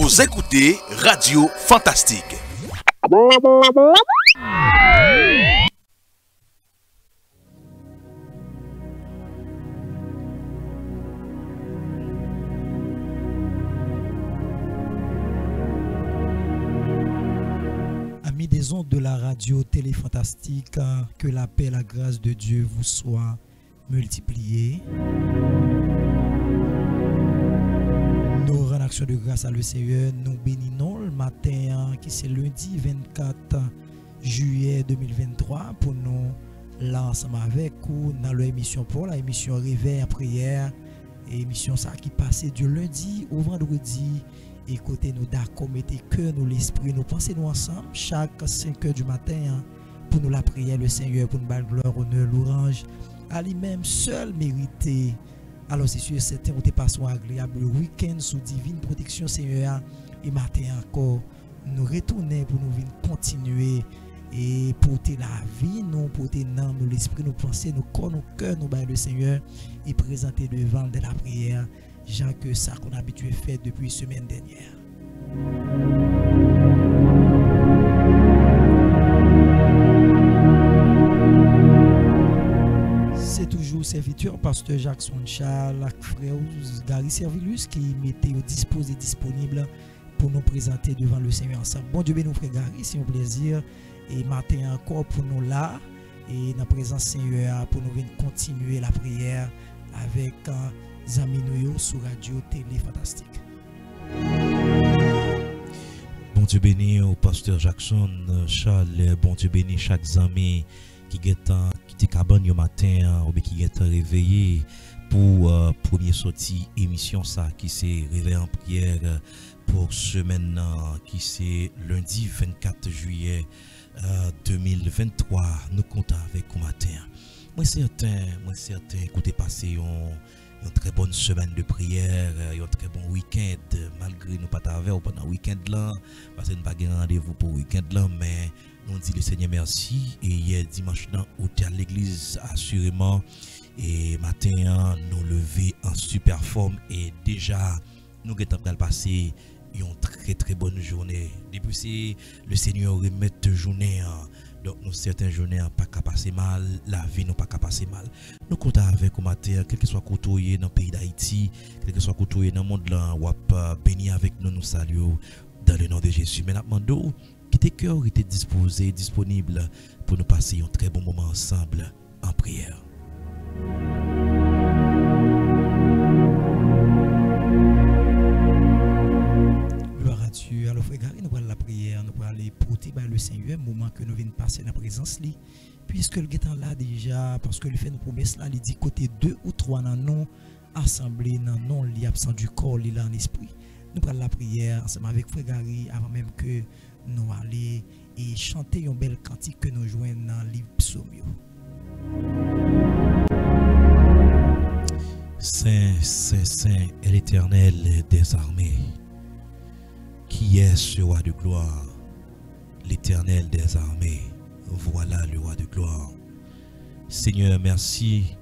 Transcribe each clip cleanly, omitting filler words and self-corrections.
Vous écoutez Radio Fantastique. Amis des ondes de la radio Télé Fantastique, que la paix et la grâce de Dieu vous soient multipliées. Nous rendons action de grâce à le Seigneur. Nous bénissons le matin qui c'est lundi 24 juillet 2023 pour nous là ensemble avec vous dans l'émission pour la émission Réveil à prière. Et émission ça qui passait du lundi au vendredi. Écoutez nous d'accord, mettez cœur, nous l'esprit, nous pensez nous ensemble chaque 5 heures du matin pour nous la prière le Seigneur, pour nous battre gloire, honneur, louange à lui-même seul mérité. Alors c'est sûr, certains ont passé un agréable week-end sous divine protection Seigneur. Et matin encore, nous retournons pour nous venir continuer et porter la vie, nous porter l'âme, nous l'esprit, nous penser, nos corps, nos cœurs, nous battre le Seigneur et présenter devant de la prière. Jean que ça qu'on a habitué faire depuis la semaine dernière. C'est toujours serviteur pasteur Jackson Charles, frère Gary Servilus qui mettait au disposé disponible pour nous présenter devant le Seigneur ensemble. Bon Dieu béni frère Gary, c'est un plaisir et matin encore pour nous là et dans la présence Seigneur pour nous venir continuer la prière avec amis nous sur Radio Télé Fantastique. Bon Dieu béni au pasteur Jackson Charles, bon Dieu béni chaque ami qui est cabane au matin ou qui est réveillé pour première sortie émission ça qui s'est réveillé en prière pour semaine qui c'est lundi 24 juillet 2023. Nous comptons avec au matin. Moi certain écoutez passer une très bonne semaine de prière, un très bon week-end, malgré nous pas avec pendant le week-end là, parce que nous pas de rendez-vous pour le week-end là, mais nous dit le Seigneur merci. Et hier dimanche là, on était à l'église assurément, et matin nous lever en super forme et déjà nous avons passé une très bonne journée. Depuis c'est le Seigneur remet journée. Donc nous certaines journées pas qu'à passer mal, la vie nous pas qu'à passer mal. Nous comptons avec au matin, quel que soit côtoyé dans le pays d'Haïti, quel que soit côtoyé dans le monde là, ou béni avec nous, nous saluons dans le nom de Jésus. Mais nous demandons qui tes cœurs étaient disposés, disponibles pour nous passer un très bon moment ensemble en prière. Alors frère Gary, nous allons la prière, nous allons aller porter le Seigneur, moment que nous venons passer dans la présence li, puisque le temps là déjà, parce que lui fait une promesse là, il dit côté 2 ou 3 dans non assemblée, dans non li absent du corps, li là en esprit. Nous allons la prière ensemble avec frère Gary avant même que nous aller et chanter une belle cantique que nous joignons dans le livre psaume. Saint est l'Éternel des armées. Qui est ce roi de gloire? L'Éternel des armées. Voilà le roi de gloire. Seigneur, merci.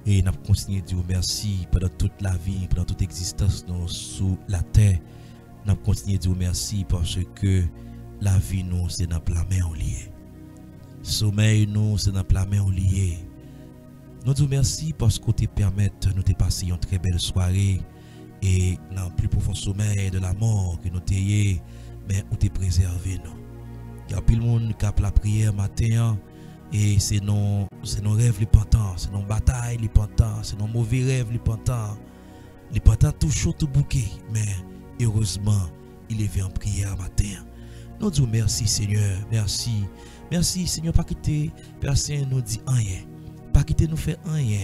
Et nous continuons de dire merci pendant toute la vie, pendant toute existence sous la terre. Nous continuons de dire merci parce que la vie nous, c'est dans la main liée. Sommeil nous, c'est dans la main liée. Nous disons merci parce que tu permets de nous passer une très belle soirée. Et dans le plus profond sommeil de la mort que nous t'ayons, mais où t'es préservé nous. Il y a plus de monde qui a la prière matin et c'est nos rêves les pantans, c'est nos batailles les pantans, c'est nos mauvais rêves les pantans tout chaud tout bouquet, mais heureusement il est venu en prière matin. Nous disons merci Seigneur, merci Seigneur, pas quitter personne nous dit rien, pas quitter nous faire rien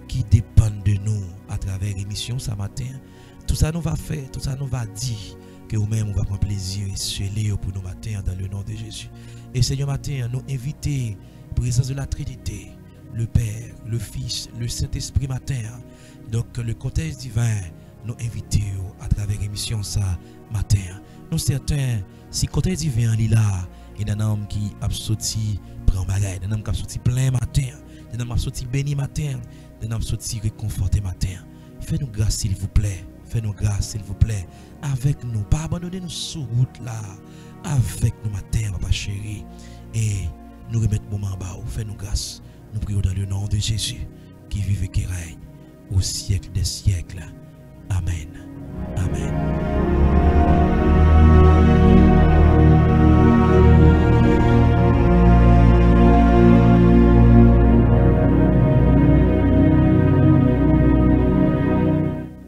qui dépend de nous à travers l'émission ce matin. Tout ça nous va faire, tout ça nous va dire que nous-mêmes on va prendre plaisir et se lever pour nous matin dans le nom de Jésus. Et Seigneur matin, nous inviter présence de la Trinité, le Père, le Fils, le Saint-Esprit matin. Donc le contexte divin nous inviter à travers l'émission ça matin. Nous certains si contexte divin est là, il y a un homme qui a sorti prend bagaille, un homme qui a sorti plein matin, un homme qui a sorti béni matin. De nous sortir réconforter matin. Fais-nous grâce s'il vous plaît. Fais-nous grâce s'il vous plaît. Avec avec nous, pas abandonner nous sur route là, avec nous matin, papa chéri, et nous remettre moment en bas, fais nous grâce. Nous prions dans le nom de Jésus, qui vive et qui règne au siècle des siècles. Amen. Amen.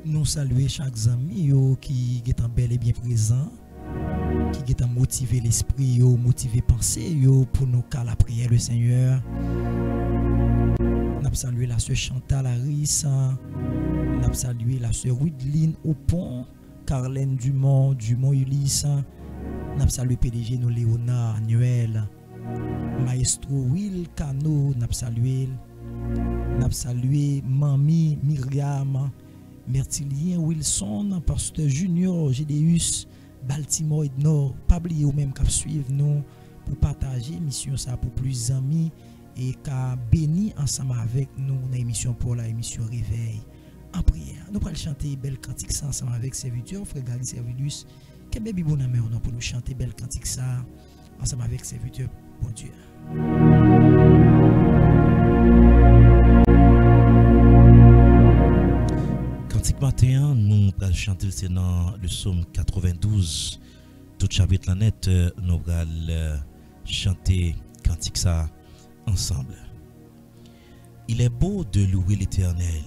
Nous saluons chaque ami qui est bel et bien présent, qui est motivé l'esprit, motivé penser pour nous car la prière le Seigneur. Nous saluons la sœur Chantal Harris, nous saluons la sœur Widline Aupont, Carlène Dumont Ulysse, nous saluons PDG nous Léonard Noël, Maestro Will Cano, nous saluons Mami Myriam, Mertilien Wilson, Pasteur Junior Gédéus, Baltimore et Nord. Pas oublier ou même qu'à suivre nous pour partager mission ça pour plus d'amis et qu'à bénir ensemble avec nous dans l'émission pour la émission Réveil en prière. Nous allons chanter belle cantique ça ensemble avec serviteur frère Gary Servilus. Que baby bon amour pour nous chanter belle cantique ça ensemble avec serviteur bon Dieu. Cantique matin, nous allons chanter c'est dans le psaume 92. Tout chapitre la net, nous allons chanter cantique ça ensemble. Il est beau de louer l'Éternel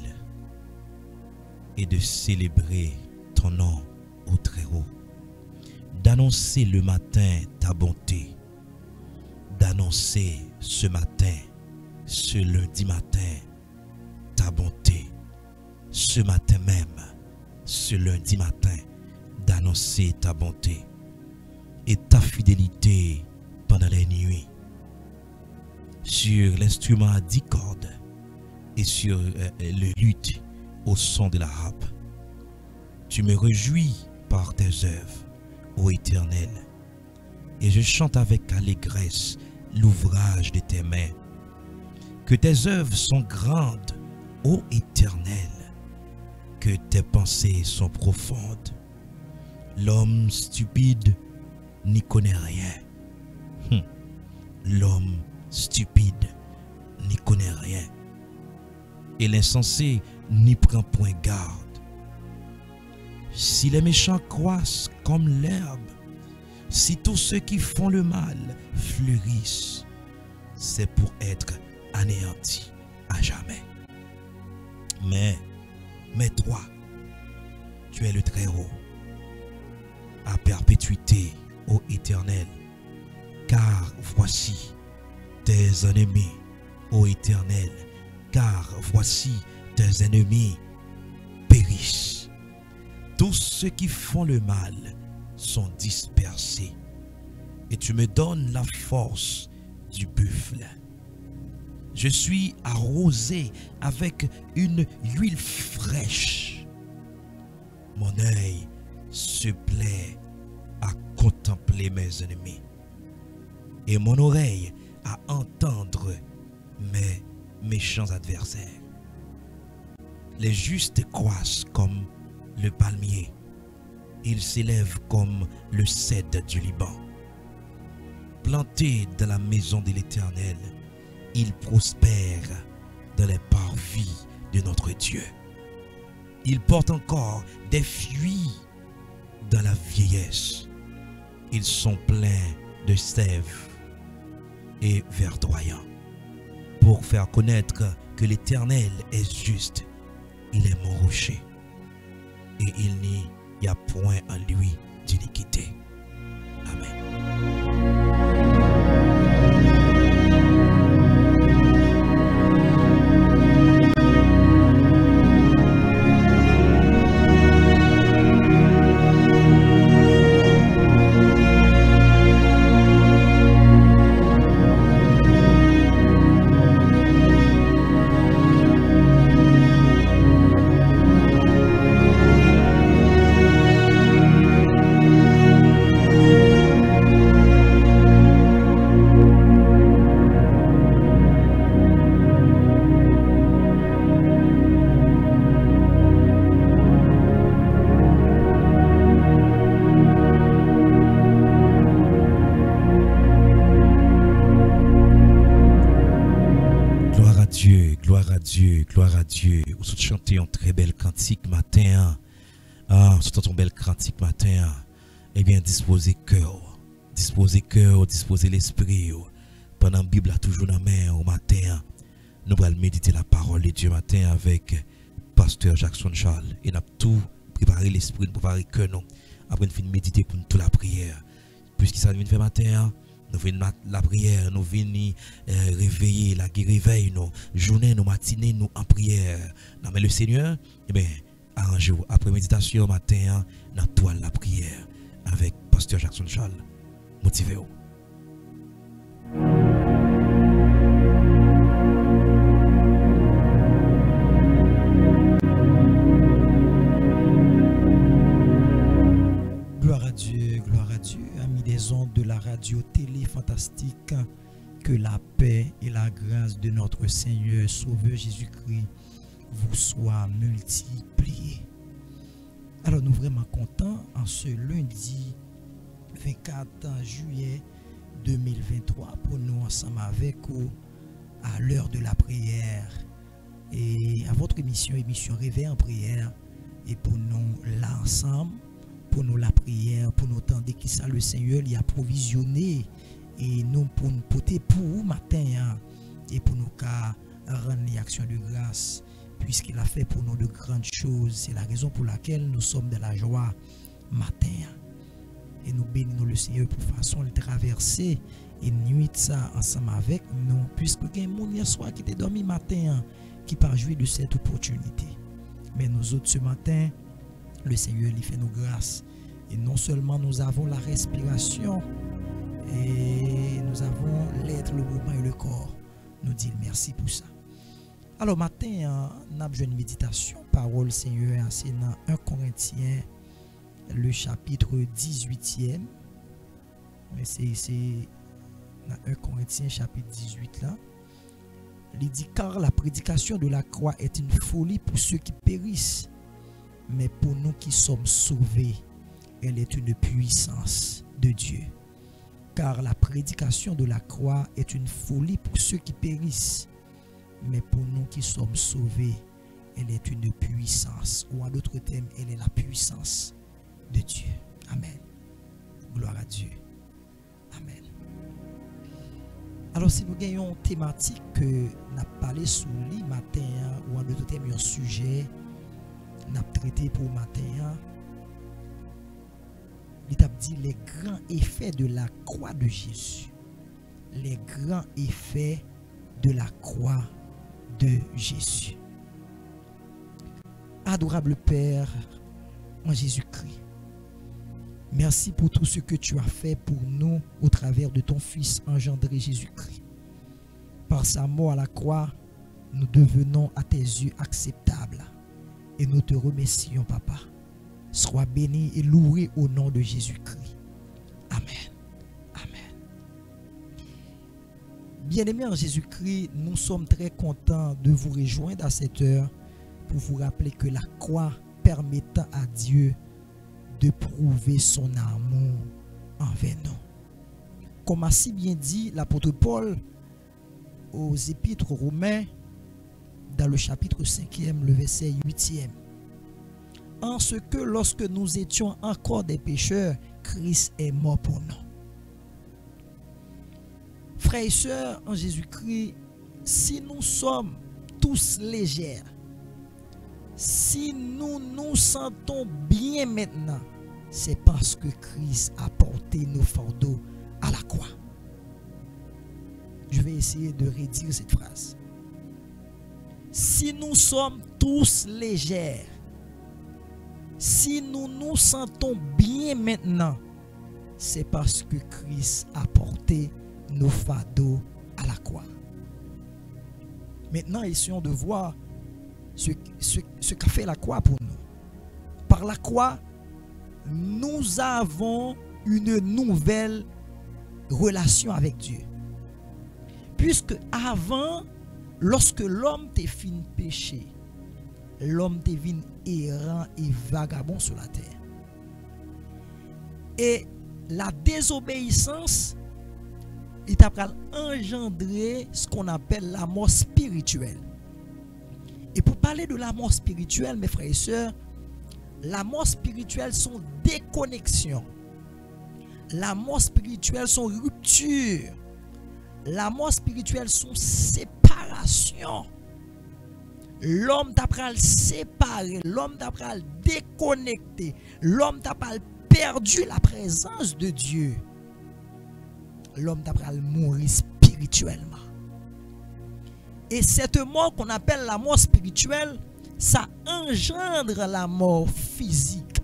et de célébrer ton nom au Très-Haut, d'annoncer le matin ta bonté, d'annoncer ce matin, ce lundi matin, ta bonté, ce matin même, ce lundi matin, d'annoncer ta bonté et ta fidélité pendant les nuits, sur l'instrument à 10 cordes et sur le luth au son de la harpe. Tu me réjouis par tes œuvres, ô Éternel, et je chante avec allégresse l'ouvrage de tes mains. Que tes œuvres sont grandes, ô Éternel, que tes pensées sont profondes. L'homme stupide n'y connaît rien. L'homme stupide n'y connaît rien. Et l'insensé n'y prend point garde. Si les méchants croissent comme l'herbe, si tous ceux qui font le mal fleurissent, c'est pour être anéantis à jamais. Mais toi, tu es le Très-Haut, à perpétuité, ô Éternel, car voici tes ennemis, ô Éternel, car voici tes ennemis périssent. Tous ceux qui font le mal sont dispersés, et tu me donnes la force du buffle. Je suis arrosé avec une huile fraîche. Mon œil se plaît à contempler mes ennemis, et mon oreille à entendre mes méchants adversaires. Les justes croissent comme le palmier, ils s'élèvent comme le cèdre du Liban. Plantés dans la maison de l'Éternel, ils prospèrent dans les parvis de notre Dieu. Ils portent encore des fruits dans la vieillesse. Ils sont pleins de sève et verdoyants. Pour faire connaître que l'Éternel est juste, il est mon rocher, et il n'y a point en lui d'iniquité. Amen. Dieu, gloire à Dieu. Vous avez chanté un très bel cantique matin. Ah, vous avez un bel cantique matin. Eh bien, disposez cœur, disposez l'esprit. Pendant la Bible a toujours dans la main au matin. Nous allons méditer la parole de Dieu matin avec Pasteur Jackson Charles. Et nous avons tout préparé l'esprit, nous préparer cœur nous. Après nous finir méditer pour toute la prière. Puisque ça vient faire matin, nous venons la prière, nous venons réveiller, la réveil, nous journée, nous matinée, nous en prière. Non, mais le Seigneur, eh bien, arrangez-vous. Après méditation matin, nous toile la prière avec Pasteur Jackson Charles. Motivez-vous. Gloire à Dieu, amis des ondes de la radio télé fantastique, que la paix et la grâce de notre Seigneur Sauveur Jésus-Christ vous soient multipliées. Alors nous vraiment contents en ce lundi 24 juillet 2023 pour nous ensemble avec vous à l'heure de la prière et à votre émission Réveil en prière, et pour nous là ensemble, pour nous la prière, pour nous tendre qui ça le Seigneur il a provisionné et nous pour nous porter pour matin et pour nous rendre l'action de grâce puisqu'il a fait pour nous de grandes choses. C'est la raison pour laquelle nous sommes de la joie matin et nous bénissons le Seigneur pour façon de traverser et nuit ça ensemble avec nous, puisque il y a un monde hier soir qui était dormi matin qui pas joué de cette opportunité. Mais nous autres ce matin, le Seigneur lui fait nos grâces. Et non seulement nous avons la respiration, et nous avons l'être, le mouvement et le corps. Nous disons merci pour ça. Alors matin, nous avons une méditation, parole Seigneur, c'est dans 1 Corinthiens, le chapitre 18e. C'est dans 1 Corinthiens chapitre 18 là. Il dit, car la prédication de la croix est une folie pour ceux qui périssent, mais pour nous qui sommes sauvés, elle est une puissance de Dieu. Car la prédication de la croix est une folie pour ceux qui périssent, mais pour nous qui sommes sauvés, elle est une puissance, ou en d'autres termes, elle est la puissance de Dieu. Amen. Gloire à Dieu. Amen. Alors si nous gagnons une thématique que nous avons parlé sur le matin, ou en d'autres termes, un sujet, nous avons traité pour le matin, il a dit les grands effets de la croix de Jésus. Les grands effets de la croix de Jésus. Adorable Père, en Jésus-Christ, merci pour tout ce que tu as fait pour nous au travers de ton Fils engendré Jésus-Christ. Par sa mort à la croix, nous devenons à tes yeux acceptables et nous te remercions, Papa. Sois béni et loué au nom de Jésus-Christ. Amen. Amen. Bien-aimés en Jésus-Christ, nous sommes très contents de vous rejoindre à cette heure pour vous rappeler que la croix permettant à Dieu de prouver son amour envers nous. Comme a si bien dit l'apôtre Paul aux épîtres romains dans le chapitre 5e, le verset 8e. En ce que lorsque nous étions encore des pécheurs, Christ est mort pour nous. Frères et sœurs en Jésus-Christ, si nous sommes tous légers, si nous nous sentons bien maintenant, c'est parce que Christ a porté nos fardeaux à la croix. Je vais essayer de redire cette phrase. Si nous sommes tous légers, si nous nous sentons bien maintenant, c'est parce que Christ a porté nos fardeaux à la croix. Maintenant, essayons de voir ce qu'a fait la croix pour nous. Par la croix, nous avons une nouvelle relation avec Dieu. Puisque avant, lorsque l'homme t'est fin péché, l'homme devient errant et vagabond sur la terre. Et la désobéissance, il t'a engendré ce qu'on appelle la mort spirituelle. parler de la mort spirituelle, mes frères et sœurs, la mort spirituelle, son déconnexion. La mort spirituelle, son rupture. La mort spirituelle, son séparation. L'homme t'a pral séparé, l'homme t'a pral déconnecté, l'homme t'a pral perdu la présence de Dieu. L'homme t'a pral mourir spirituellement. Et cette mort qu'on appelle la mort spirituelle, ça engendre la mort physique.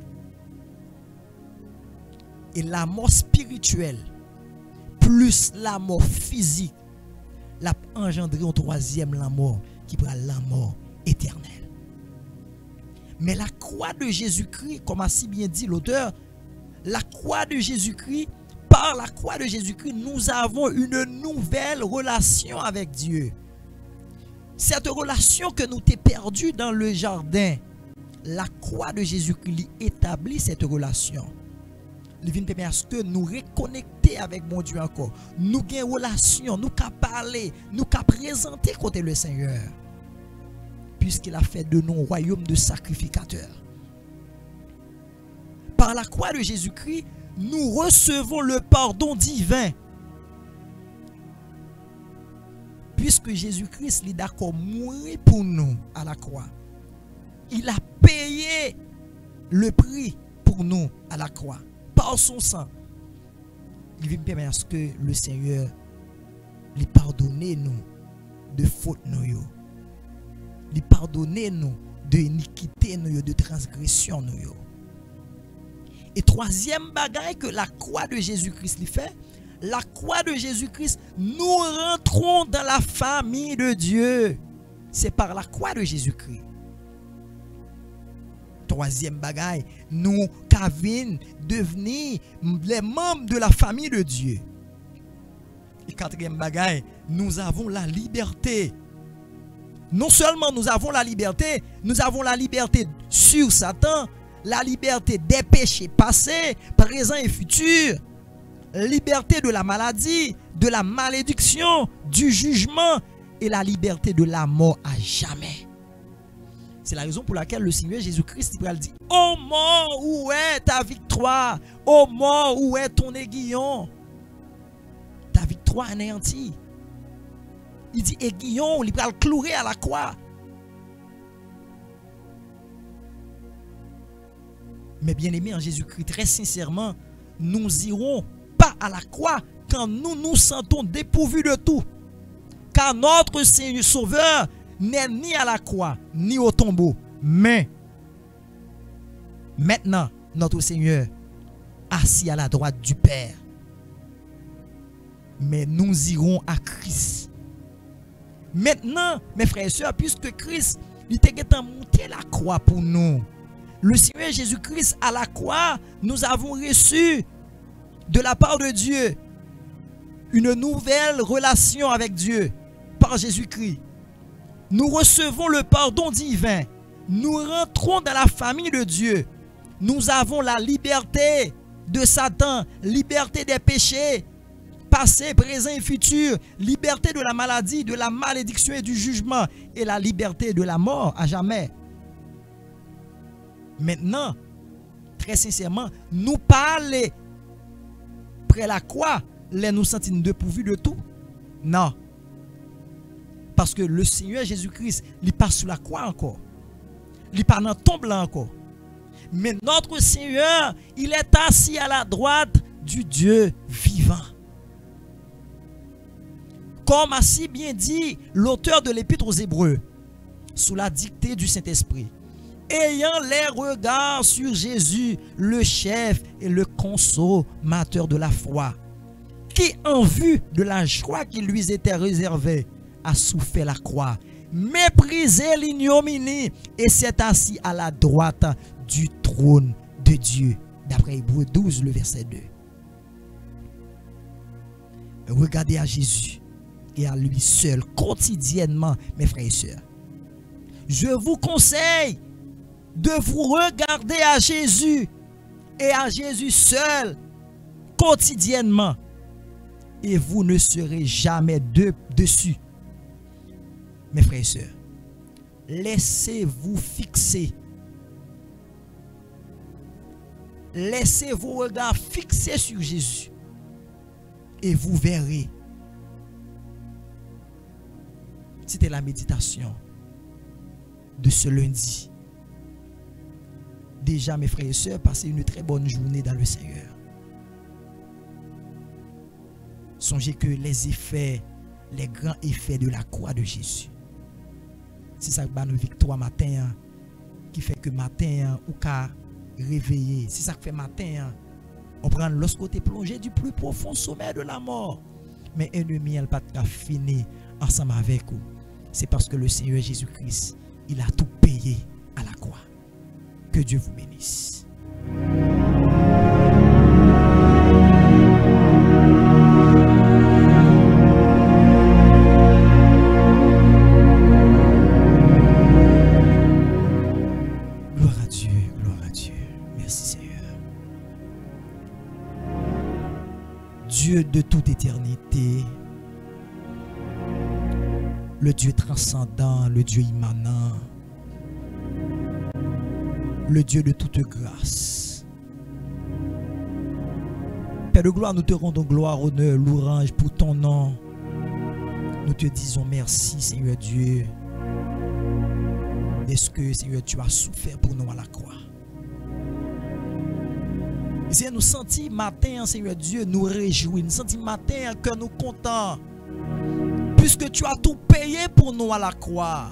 Et la mort spirituelle, plus la mort physique, l'a engendré en troisième la mort, qui prend la mort éternelle. Mais la croix de Jésus-Christ, comme a si bien dit l'auteur, la croix de Jésus-Christ, par la croix de Jésus-Christ, nous avons une nouvelle relation avec Dieu. Cette relation que nous t'ai perdue dans le jardin, la croix de Jésus-Christ établit cette relation. Il vient permettre à ce que nous reconnecter avec mon Dieu encore. Nous gagnons relation, nous qu'à parler, nous qu'à présenter côté le Seigneur. Puisqu'il a fait de nous un royaume de sacrificateurs. Par la croix de Jésus-Christ, nous recevons le pardon divin. Puisque Jésus-Christ est d'accord mourir pour nous à la croix. Il a payé le prix pour nous à la croix. Par son sang. Il veut permettre à ce que le Seigneur lui pardonne nous de fautes nous. Lui pardonne nous de iniquité nous, de transgression nous. Et troisième bagaille que la croix de Jésus-Christ lui fait, la croix de Jésus-Christ, nous rentrons dans la famille de Dieu. C'est par la croix de Jésus-Christ. Troisième bagaille, nous Kavin devenir les membres de la famille de Dieu. Et quatrième bagaille, nous avons la liberté. Non seulement nous avons la liberté sur Satan, la liberté des péchés passés, présents et futurs, liberté de la maladie, de la malédiction, du jugement et la liberté de la mort à jamais. C'est la raison pour laquelle le Seigneur Jésus-Christ dit: ô mort, où est ta victoire? Ô mort, où est ton aiguillon? Ta victoire anéantie. Il dit aiguillon, il va le clouer à la croix. Mais bien aimé en Jésus-Christ, très sincèrement, nous irons pas à la croix quand nous nous sentons dépourvus de tout. Car notre Seigneur Sauveur n'est ni à la croix, ni au tombeau. Mais maintenant, notre Seigneur assis à la droite du Père. Mais nous irons à Christ. Maintenant, mes frères et sœurs, puisque Christ il était monté la croix pour nous. Le Seigneur Jésus-Christ à la croix, nous avons reçu de la part de Dieu une nouvelle relation avec Dieu par Jésus-Christ. Nous recevons le pardon divin. Nous rentrons dans la famille de Dieu. Nous avons la liberté de Satan, liberté des péchés, passé, présent et futur, liberté de la maladie, de la malédiction et du jugement, et la liberté de la mort à jamais. Maintenant, très sincèrement, nous parler près la croix, les nous sentons dépourvus de tout. Non. Parce que le Seigneur Jésus-Christ, il passe sur la croix encore. Il passe dans le tombe là encore. Mais notre Seigneur, il est assis à la droite du Dieu vivant. Comme a si bien dit l'auteur de l'Épître aux Hébreux, sous la dictée du Saint-Esprit, ayant les regards sur Jésus, le chef et le consommateur de la foi, qui en vue de la joie qui lui était réservée, a souffert la croix, méprisé l'ignominie et s'est assis à la droite du trône de Dieu. D'après Hébreux 12, le verset 2. Regardez à Jésus et à lui seul quotidiennement, mes frères et sœurs. Je vous conseille de vous regarder à Jésus et à Jésus seul quotidiennement, et vous ne serez jamais dessus. Mes frères et sœurs, laissez-vous fixer. Laissez vos regards fixés sur Jésus. Et vous verrez. C'était la méditation de ce lundi. Déjà, mes frères et sœurs, passez une très bonne journée dans le Seigneur. Songez que les effets, les grands effets de la croix de Jésus, c'est ça qui va nous victoire matin, qui fait que matin, ou qu'à réveiller. C'est ça qui fait matin, on prend lorsque tu es plongé du plus profond sommet de la mort. Mais ennemi, elle pas fini ensemble avec vous. C'est parce que le Seigneur Jésus-Christ, il a tout payé à la croix. Que Dieu vous bénisse. Gloire à Dieu, gloire à Dieu. Merci Seigneur. Dieu de toute éternité, le Dieu transcendant, le Dieu immanent, le Dieu de toute grâce. Père de gloire, nous te rendons gloire, honneur, louange pour ton nom. Nous te disons merci, Seigneur Dieu. Est-ce que, Seigneur, tu as souffert pour nous à la croix? Seigneur, nous sentons matin, Seigneur Dieu, nous réjouir. Nous sentons matin que nous contents. Puisque tu as tout payé pour nous à la croix.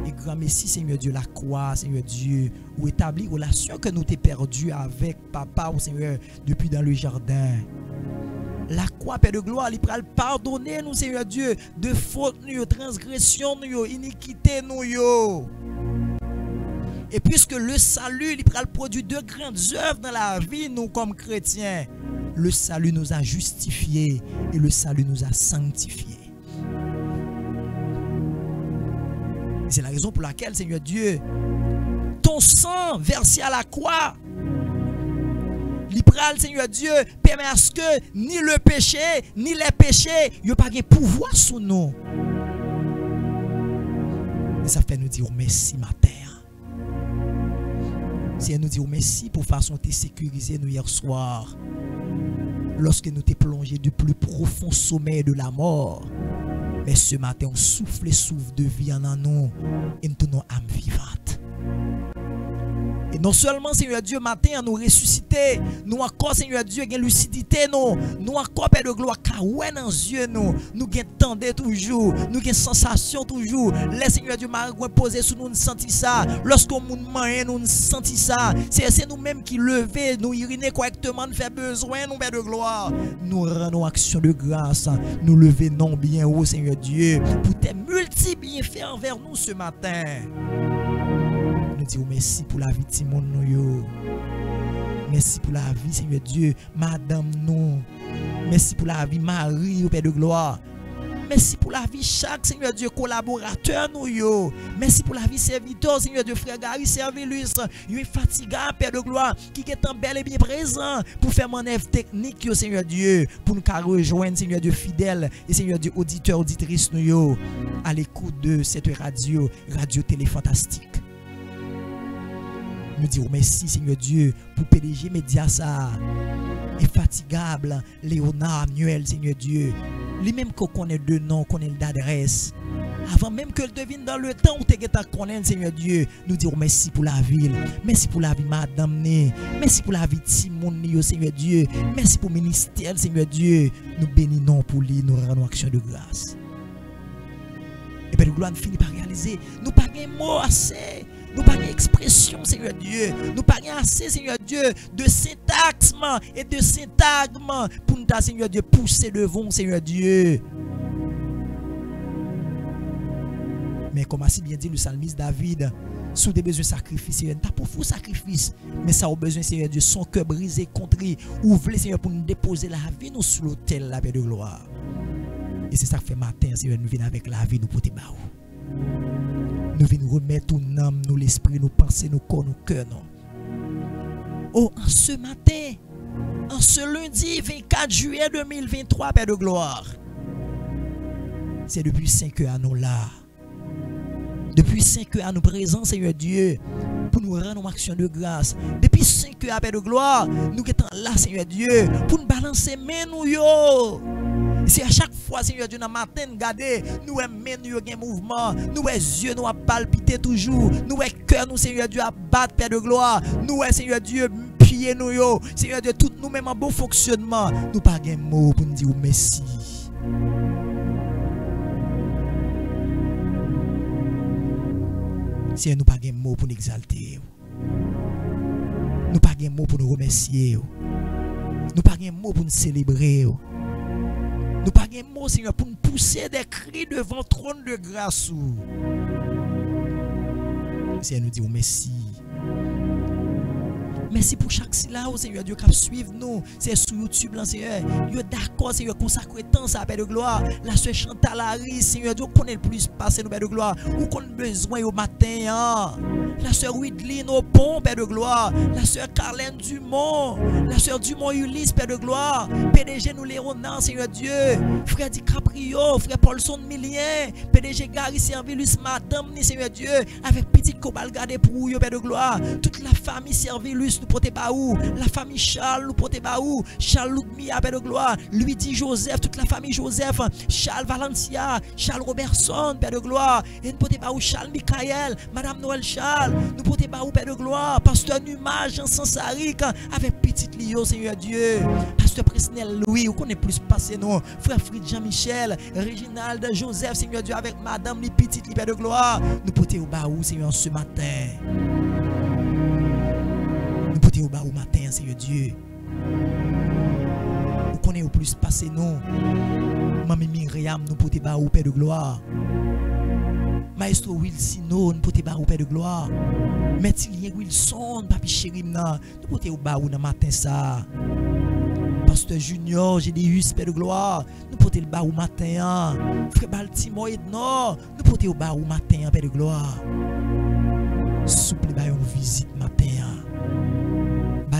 Et grand merci, Seigneur Dieu, la croix, Seigneur Dieu, ou établir relation que nous t'ai perdu avec papa ou Seigneur depuis dans le jardin. La croix, Père de gloire, il peut pardonner nous, Seigneur Dieu, de fautes, nous, transgressions, nous, iniquités, nous. Et puisque le salut, il peut produire de grandes œuvres dans la vie, nous, comme chrétiens, le salut nous a justifiés et le salut nous a sanctifiés. C'est la raison pour laquelle, Seigneur Dieu, ton sang versé à la croix, l'Ibral, Seigneur Dieu, permet à ce que ni le péché, ni les péchés, n'ont pas de pouvoir sur nous. Et ça fait nous dire merci matin. C'est nous dire merci pour façon de sécuriser nous hier soir. Lorsque nous t'es plongé du plus profond sommet de la mort. Mais ce matin, on souffle de vie en nous et nous tenons âme vivante. Et non seulement, Seigneur Dieu, matin, nous ressusciter, nous encore, Seigneur Dieu, gain lucidité, nous encore, Père de gloire, car ouais dans les yeux, nous gain tendez toujours, nous gain sensation toujours. Laisse, Seigneur Dieu, marre poser sur nous, nous sentir ça. Lorsqu'on nous mange, nous sentir ça. C'est nous-mêmes qui lever, nous uriner correctement, nous faire besoin, nous, Père de gloire. Nous rendons action de grâce, nous lever non bien haut, Seigneur Dieu, pour tes multiples bienfaits envers nous ce matin. Nous disons merci pour la vie de Timon nous. Merci pour la vie, Seigneur Dieu, Madame nous. Merci pour la vie Marie, au Père de gloire. Merci pour la vie chaque, Seigneur Dieu, collaborateur nous. Merci pour la vie serviteur, Seigneur Dieu, frère Gary Servilus. Il est fatigué, Père de gloire, qui est en bel et bien présent pour faire manœuvre technique, Seigneur Dieu, pour nous rejoindre, Seigneur Dieu, fidèle et Seigneur Dieu, auditeur, auditrice nous, à l'écoute de cette radio Télé Fantastique. Nous disons merci, Seigneur Dieu, pour PDG Mediasa, infatigable, Léonard Muel, Seigneur Dieu. Lui-même qu'on connaît de nom, connaît d'adresse. Avant même que le devine dans le temps où tu es connaît, Seigneur Dieu, nous disons merci pour la ville. Merci pour la vie, Madame Né. Merci pour la vie de Simone, Seigneur Dieu. Merci pour le ministère, Seigneur Dieu. Nous bénissons pour lui, nous rendons action de grâce. Et bien, le gloire finit par réaliser, nous pas de mots assez. Nous n'avons pas d'expression, Seigneur Dieu. Nous n'avons pas assez, Seigneur Dieu, de syntaxement et de syntagme pour nous, Seigneur Dieu, pousser devant, Seigneur Dieu. Mais comme a si bien dit le psalmiste David, sous des besoins de sacrifice, Seigneur, pas pour fou sacrifice, mais ça a besoin, Seigneur Dieu, son cœur brisé, contrit, ouvre, Seigneur, pour nous déposer la vie, nous sous l'autel, la paix de gloire. Et c'est ça que fait matin, Seigneur, nous venons avec la vie, nous porter baou. Nous venons remettre nos âmes, nous l'esprit, nos pensées, nos corps, nos cœurs. Oh, en ce matin, en ce lundi 24 juillet 2023, Père de gloire, c'est depuis 5 heures à nous là. Depuis 5 heures à nous présents, Seigneur Dieu, pour nous rendre une action de grâce. Depuis 5 heures, Père de gloire, nous sommes là, Seigneur Dieu, pour nous balancer main nous yo. Si à chaque fois, Seigneur Dieu, dans le matin, regardez, nous aimons nous un mouvement, nous yeux nous palpiter toujours, nous cœur nous, Seigneur Dieu, à battre, Père de gloire, nous Seigneur Dieu, pieds nous yo, Seigneur Dieu, tout nous-mêmes en bon fonctionnement, nous pas un mot pour nous dire merci. Si nous pas un mot pour nous exalter, nous pas un mot pour nous remercier, nous pas un mot pour nous célébrer. Nous pas un mot, Seigneur, pour nous pousser des cris devant le trône de grâce. Seigneur, nous disons merci. Merci pour chaque syllabe, Seigneur Dieu, qui suivre nous. C'est sur YouTube, là, Seigneur. Yo d'accord, Seigneur, consacrer tant ça, Père de gloire. La soeur Chantal Harris, Seigneur Dieu, connaît le plus passé, nous, Père de gloire. Ou qu'on a besoin au matin, hein? La soeur Widline au pont, Père de gloire. La soeur Carlène Dumont. La soeur Dumont Ulysse, Père de gloire. PDG nous Léonan, Seigneur Dieu. Frère DiCaprio, frère Paulson Millien. PDG Gary Servilus, Madame, Seigneur Dieu. Avec petit Cobal gardé pour eux, Père de gloire. Toute la famille Servilus, nous portez baou, la famille Charles nous portez baou, Charles Loudmia, Père de gloire, Luigi Joseph, toute la famille Joseph, Charles Valencia, Charles Robertson, Père de gloire, et nous portez baou Charles Michael, Madame Noël Charles, nous portez baou Père de gloire, Pasteur Numa, Jean Sansaric, avec petite Lio, Seigneur Dieu, Pasteur Presnel Louis, où qu'on est plus passé nous, frère Frid Jean-Michel, Réginald Joseph, Seigneur Dieu, avec Madame les petites Père de gloire, nous portez au baou, Seigneur, ce matin. Nous portons au bas au matin, Seigneur Dieu. Nous connaissons au plus passé, nous. Maman Myriam, nous portons au bas au Père de gloire. Maestro Wilsino, nous portons au bas au Père de gloire. Mathilien Wilson, Papi Chérim, nous portons au bas au matin, ça. Pasteur Junior, Gédéus, Père de gloire, nous portons au bas au matin. Frère Baltimore Ednor, nous portons au bas au matin, Père de gloire. Souple, une visite matin.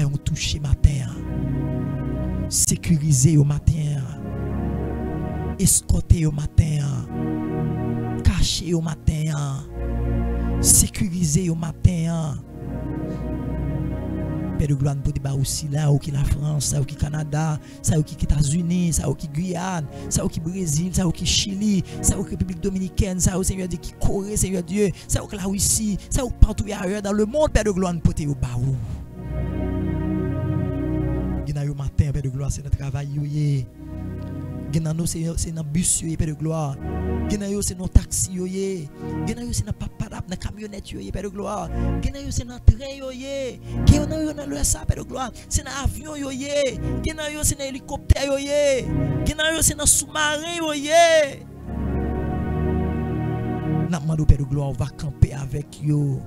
On touche matin, sécuriser au matin, escorter au matin, cacher au matin, sécuriser au matin. Père de gloire, nous pouvons aussi là, ou qui la France, ça ou qui Canada, ça ou qui États-Unis, ça ou qui Guyane, ça ou qui Brésil, ça ou qui Chili, ça ou qui République Dominicaine, ça ou Seigneur Dieu qui Corée, Seigneur Dieu, ça ou la Russie, ça ou partout ailleurs dans le monde, Père de gloire, nous pouvons au baou. Au matin, Père de gloire, c'est notre travail. C'est notre bus, Père de gloire. C'est notre taxi. C'est notre papadap, notre camionnette, Père de gloire. C'est notre train. C'est notre Père de gloire. C'est notre avion. C'est notre hélicoptère. C'est notre sous-marin. Notre Père de gloire, on va camper avec eux.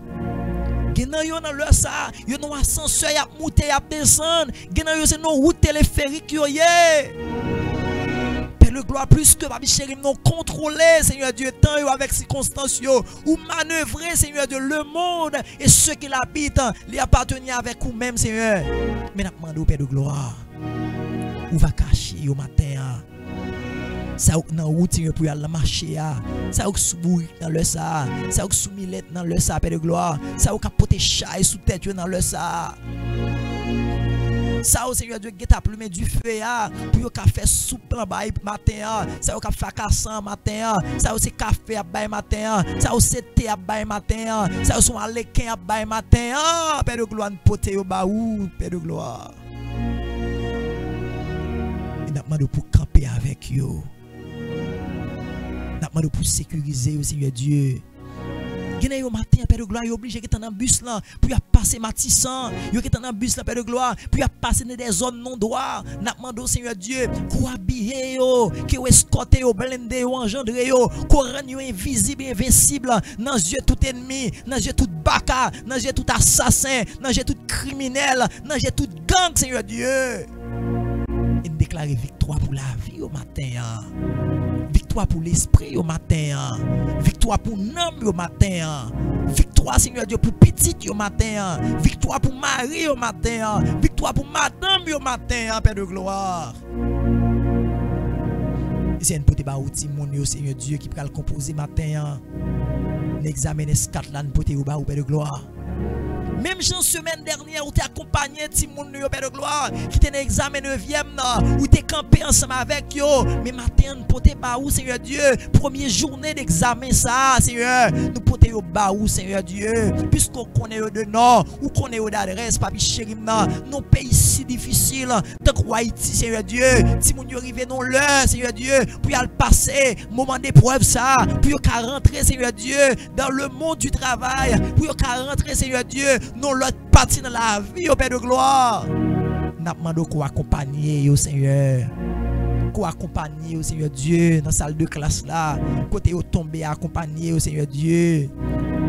Genayo dans le ça, yo non ascenseur y a monter y a descendre, genayo c'est non route téléphérique yo yé. Père le gloire plus que Papi Chérim non contrôler Seigneur Dieu temps yo avec circonstances yo ou manœuvrer Seigneur Dieu le monde et ceux qui l'habitent, les appartenir avec vous même Seigneur. Mais n'a demandé au Père de gloire. Ou va cacher au matin. Ça ou dans route pour aller marcher, ça ou sous bourrique dans le ça, ça ou sous millette dans le ça, Père de gloire, ça ou capoter chaille sous tête dans le ça. Ça ou Seigneur Dieu guetta plumer du feu pour ka faire soupe en bas matin, ça ou ka faire cassan matin, ça ou c'est café à bas matin, ça ou c'est thé à bas matin, ça ou son alequin à bas matin, Père de gloire poter au baou, Père de gloire. Il n'a pas de pour camper avec eux. N'a pas de pour sécuriser au Seigneur Dieu. Gena yo matin Père de gloire, yo obligé que dans bus là pour passer Matissan, yo que dans bus là Père de gloire, pour passer dans des zones non droit. N'a demandé au Seigneur Dieu qu'on habiller yo, qu'on escorte yo, blender yo, engendrer yo, qu'on rende yo invisible, invincible dans yeux tout ennemi, dans yeux tout baka, dans yeux tout assassin, dans yeux tout criminel, dans yeux tout gang Seigneur Dieu. Et déclarer victoire pour la vie au matin. Victoire pour l'esprit au matin. Victoire pour l'âme au matin. Victoire, Seigneur Dieu, pour petite au matin. Victoire pour Marie au matin. Victoire pour madame au matin, Père de gloire. C'est une petite outil, mon Seigneur Dieu, qui peut le composer matin. L'examen Scotland pour te ou Père de gloire. Même jean semaine dernière où tu accompagné Timoun yo Père de gloire qui t'es examen 9e où t'es campé ensemble avec yo mais matin pour te ba ou Seigneur Dieu première journée d'examen ça Seigneur nous pour te ba ou Seigneur Dieu puisqu'on connaît de nom ou connaît d'adresse papi chéri non pays si difficile tant que Haïti Seigneur Dieu Timoun yo arrivé non l'heure Seigneur Dieu pour y aller passer moment d'épreuve ça pour y rentrer Seigneur Dieu dans le monde du travail pour y rentrer Seigneur Dieu non l'autre partie dans la vie au Père de gloire. N'a demandé qu'on accompagner au Seigneur. Qu'on accompagner au Seigneur Dieu dans la salle de classe là. Côté au tombé accompagner au Seigneur Dieu.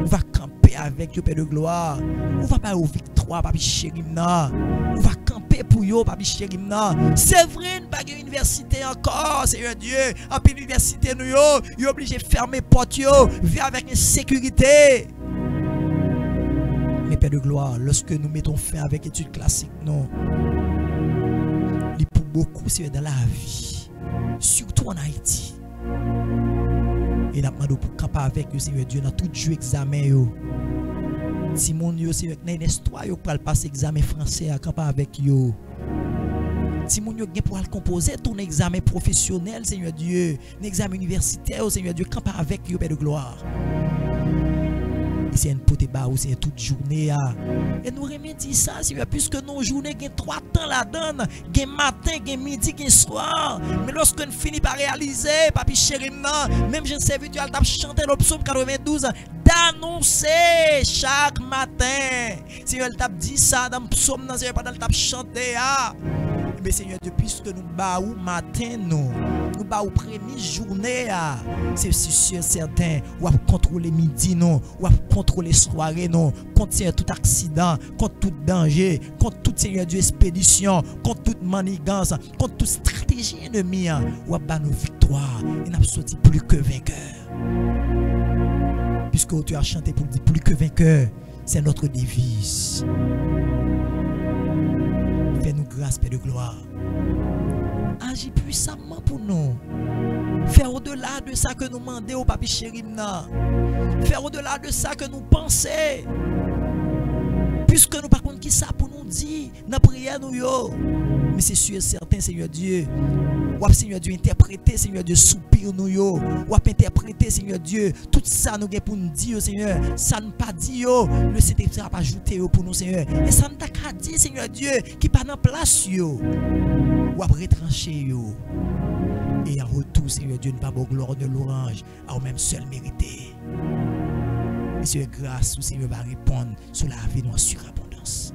On va camper avec le Père de gloire. On va pas au victoire papi chéri nan. On va camper pour yo papi chéri nan. C'est vrai nous pas une université encore Seigneur Dieu. En puis l'université nous yo obligé fermer porte yo, vivre avec une sécurité. Mais Père de gloire, lorsque nous mettons fin avec études classiques, non. Pour beaucoup, c'est dans la vie. Surtout en Haïti. Et nous demandons pour camper avec le Seigneur Dieu dans tout jeu examen. Si mon Dieu, c'est une histoire, pour passer examen français à camper avec yo. Si mon Dieu pour composer ton examen professionnel, Seigneur Dieu, un examen universitaire, Seigneur Dieu, camper avec yo, Père de gloire. C'est une pote ba ou c'est toute journée et nous remédier ça Seigneur puisque nos journées gain 3 temps la donne gain matin gain midi gain soir mais lorsque nous finit par réaliser papi chéri même jeune serviteur t'a chanté le psaume 92 d'annoncer chaque matin Seigneur t'a dit ça dans le psaume dans Seigneur pendant t'a chanté mais Seigneur depuis que nous ba ou matin nous ba ou première journée c'est sûr certain ou contrôler midi non ou contrôler soirée non contre tout accident contre tout danger contre toute Seigneur Dieu expédition contre toute manigance contre toute stratégie ennemie ou ba nos victoires et n'a sorti plus que vainqueur puisque tu as chanté pour dire plus que vainqueur c'est notre devise. Fais-nous grâce, Père de gloire. Agis puissamment pour nous. Faire au-delà de ça que nous demandons au papi chéri. Faire au-delà de ça que nous pensons. Puisque nous par contre qui ça pour nous dire dans la prière nous yo. Mais c'est sûr et certain Seigneur Dieu. Ou Seigneur Dieu interpréter Seigneur Dieu soupir nous yo. Ou interpréter Seigneur Dieu tout ça nous pour nous dire Seigneur. Ça ne pas dit yo. Le Seigneur ne pas ajouter pour nous Seigneur. Et ça ne t'a pas dit Seigneur Dieu qui pas dans place yo. Ou retrancher yo. Et en retour Seigneur Dieu ne pas beau gloire de l'orange à au même seul mérité. Monsieur grâce ou Seigneur va répondre sur la vie en surabondance.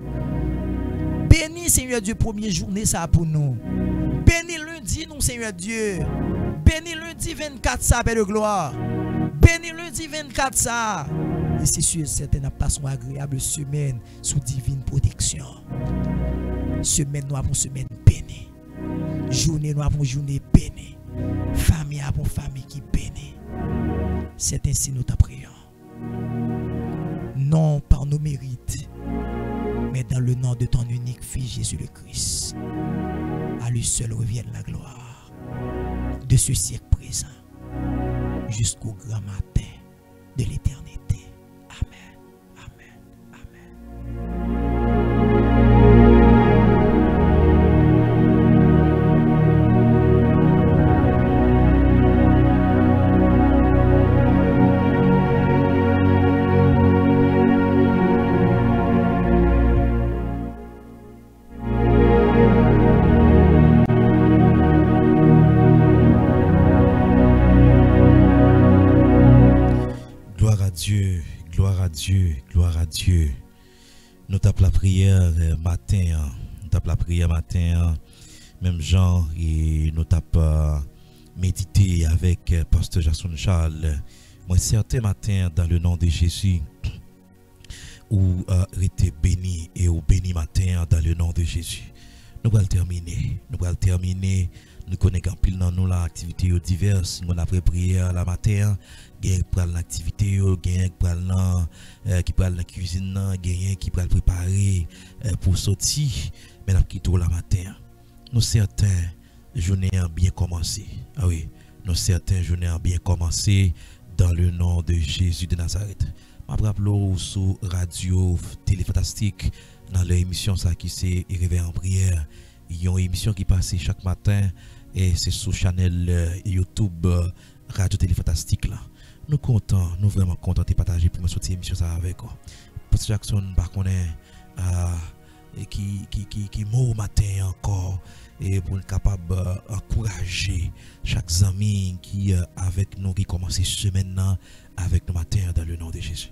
Bénis Seigneur Dieu première journée ça pour nous. Bénis lundi nous Seigneur Dieu. Bénis lundi 24 ça Père de gloire. Bénis lundi 24 ça. Et c'est sûr certaines passons une agréable semaine sous divine protection. Semaine nous avons semaine bénie. Journée nous avons journée bénie. Famille avons famille qui bénie. C'est ainsi nous t'en prions. Non par nos mérites, mais dans le nom de ton unique Fils Jésus le Christ. À lui seul revienne la gloire de ce siècle présent jusqu'au grand matin de l'éternité. Amen. Amen. Amen. Dieu, gloire à Dieu. Nous tapons la prière matin, même Jean, et nous tapons méditer avec Pasteur Jason Charles. Moi, certain matin, dans le nom de Jésus, ou été béni et ou béni matin dans le nom de Jésus. Nous allons terminer. Nous connaissons pile dans nous l'activité diverses. Nous avons prière la matin. Gagne pour l'activité, gagne pour qui parle la cuisine, gagne qui peut préparer pour sortir. Mais nous quittons la matin. Nous certains journée a bien commencé. Ah oui, nous certains journée a bien commencé dans le nom de Jésus de Nazareth. Je rappelle sur Radio Télé Fantastique dans l'émission ça qui c'est Réveil en prière. Il y a une émission qui passe chaque matin et c'est sur channel YouTube Radio Télé Fantastique là. Nous contents, nous vraiment contents de partager pour me sortir émission ça avec vous. Parce que Jackson par contre qui mot matin encore et pour être capable d'encourager chaque ami qui avec nous qui commence cette semaine avec nous matin dans le nom de Jésus.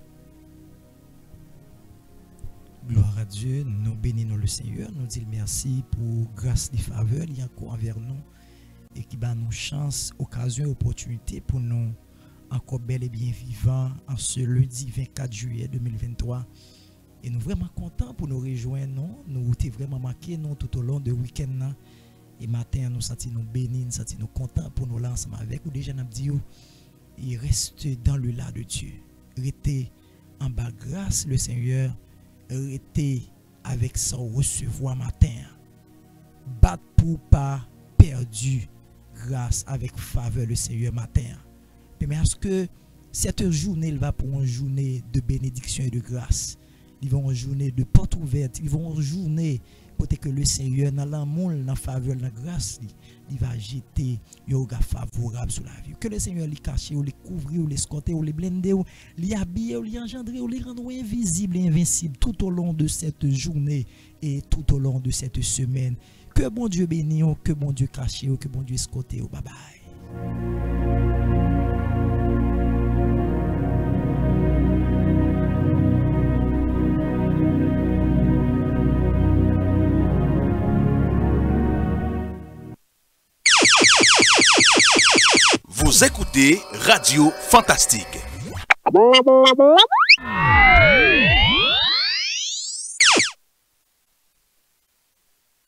Gloire à Dieu, nous bénissons le Seigneur, nous disons merci pour grâce et faveur, il y a encore envers nous et qui bat nous chance, occasion et opportunité pour nous encore bel et bien vivants en ce lundi 24 juillet 2023. Et nous vraiment contents pour nous rejoindre, nous sommes vraiment marqués nous tout au long de week-end. Et matin, nous sentons nous bénis, nous sentons nous contents pour nous là ensemble avec vous. Déjà, nous dit, il reste dans le là de Dieu. Restez en bas grâce le Seigneur. Restez avec son recevoir matin. Battre pour pas perdu grâce avec faveur le Seigneur matin. Mais est-ce que cette journée elle va pour une journée de bénédiction et de grâce? Ils vont une journée de porte ouverte. Ils vont une journée pour que le Seigneur, dans l'amour, dans la faveur, dans la grâce, il va jeter un regard favorable sur la vie. Que le Seigneur les cache, ou les couvre, ou les escorte, ou les blende, ou les habille, ou les engendre, ou les rendre invisibles et invincibles tout au long de cette journée et tout au long de cette semaine. Que bon Dieu bénisse, que bon Dieu cache, que bon Dieu escorte. Bye bye. Vous écoutez Radio Fantastique.